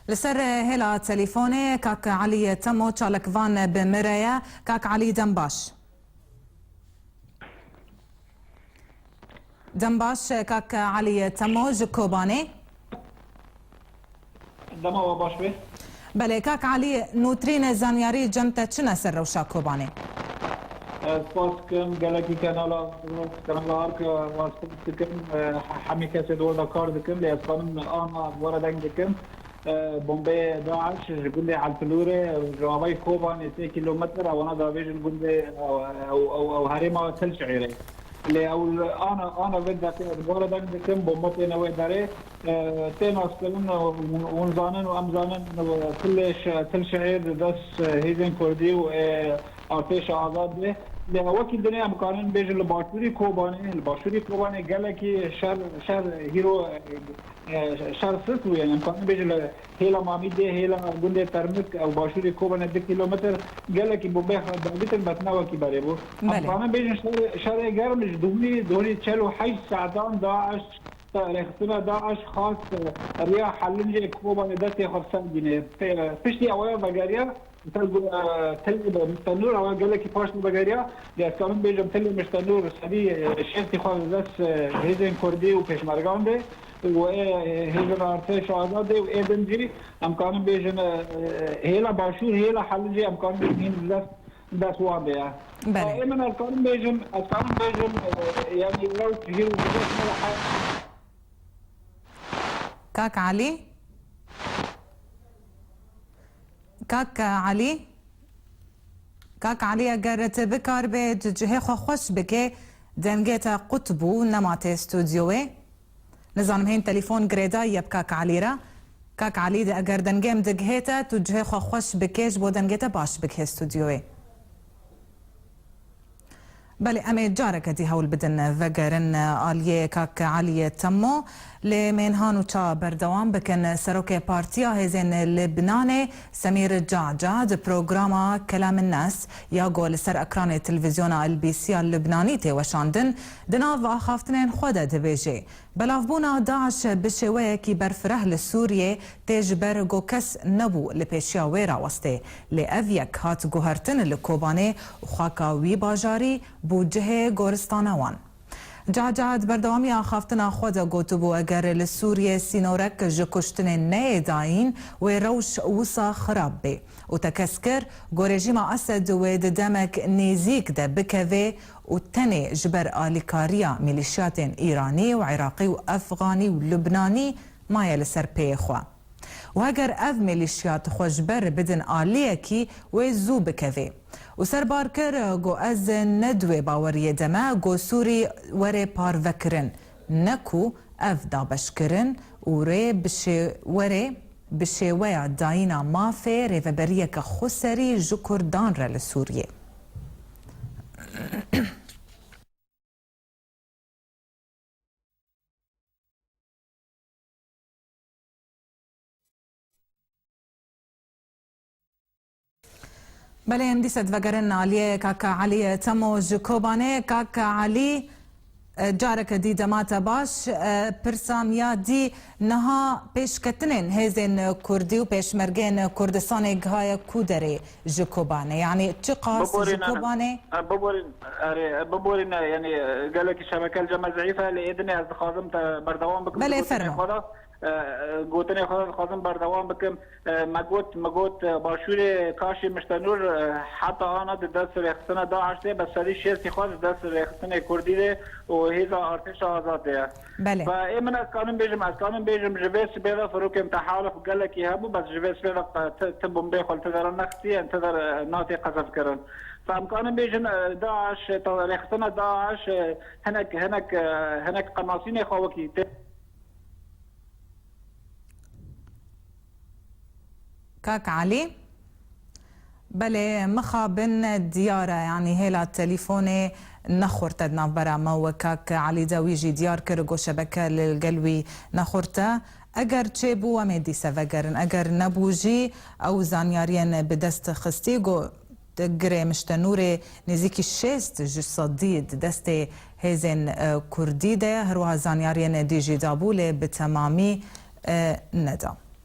لسر هلا تليفوني كاك علي تمو تشالك فان بمرايا كاك علي دنباش كاك علي تمو جكوباني دما باش به بله كاك علي نوترين زانياري جمتا چنا سر روشا كوباني سپاس کم گلکی کانالا هارک واسطه کم حمی کسی دور کار دکم لی اسپانم آن وردن دکم بومبي داعش جندي على الفلوري جوابي كوبان 2 كيلومتر او انا دافيج الجندي او هريمه تل شعيري اللي او انا بدي وردن دكم بومبي نوي داري تين اسكلن ونزانن وامزانن كلش تل شعير داس هيزن كردي و ارتش آزاد له لوکی دنیا امکانن بیش الباشوری کوبانی گلکی شهر هیرو شهر سست وی امکانن بیش هیلا مامیده هیلا گنده ترمک او باشوری کوبانی 2 کیلومتر گلکی بوبه دادیتن بتنا وکی بره بو امکانن بیش شهر گرمش دوری 48 ساعتان داعش رخصنا داعش خاص رياح حلنجي كوباني داتي خرسان جنيه فشتي اولا بقاريا تل مستنور او قال لك باش بقاريا يا كمان بيجم تل مستنور سبي شفتي خالص بس هيزن كردي وبيشمرغان ده وهيزن ارتش آزاد وادنجي امكان بيجم هيلا باشور هيلا حلنجي امكان بيجم بس واضح من الكون بيجم يعني لو تجيب كاك علي اگر تبکار به جهه خوش بکه دنگیتا قطبو نمات استودیوه نظام هین تليفون گریدا یب کاک علی را کاک علی ده اگر دنگیم دگهیتا تو جهه خوش بکش بو دنگیتا باش بکه استودیوه بله امي جارك دي هول بدن فقرن آليه كاك علي تمو لمنهانو تا بردوام بكن سروكي بارتيا هزين لبناني سمير جعجع دي بروغراما كلام الناس ياغو لسر اكران التلفزيون البي سي اللبناني تي وشاندن دناف اخافتنين خودا دبيجي بلافبونا داعش بشوية كي برفره لسوريا تجبر جو كس نبو لبيشيا ويرا وسطي لأفيك هات جوهرتن لكوباني وخاكا وي باجاري بوجهه گورستانوان جعجعت بردوامی آخافتنا خود گوتبو اگر لسوريا سينورك جكشتن نيداين وروش وصا خراب بي وتكسكر جو رجيم أسد ود دمك نيزيك ده بكذا وتني جبر آليكاريا ميليشيات إيراني وعراقي وأفغاني ولبناني ما يلسر بيخوا وهجر أف ميليشيات خوشبر بدن آليكي ويزو بكذا وسربار كر جو از ندوه باوري دما جو سوري وري بار وكرن نكو اف دابش كرن وري بشي وري بشي ويا داينا مافي ريفبريه كخسري جو كردان را لسوريا بله اندیست وگرن علیه کاکا علی تمو جکوبانه کاکا علی جارك دي دمات باش برساميا دي نها پیش کتنین هزین کردی و پیش مرگین کردستان گهای کودری جکوبانه يعني تقاس جکوبانه ببورين يعني قال لك الشبكه الجمع ضعيفه لاذني از خازم بردوام بكم بله فرما گوتنی خواستم بردوام بکم مگوت باشور کاشی مشتنور حتی آنها دست رخصنا داعش ده بس سری شیرتی خواست دست رخصنا کردی ده و هیزا ارتش آزاد ده بله و ایمن از کانون بیجم جویس بیدا فروک امتحال قال لك يهبو بس جویس بیدا تبون بيخل تقدر نخسي انتظر ناتي قذف كرن فامكان بيجن داعش رخصنا داعش هناك قناصين خوكي كاك علي بله مخابن ديارة يعني هيلا تليفوني نخورتا نافبرا ما كاك علي داويجي ديار كرغو شبكة للقلوي نخورتا اگر چه بو ومدي سفقرن اگر نبوجي او زانيارين بدست خستيغو تقري مشتنوري نزيكي الشيست جصديد دستي هيزن كرديدة هروها زانيارين ديجي دابولي بتمامي ندى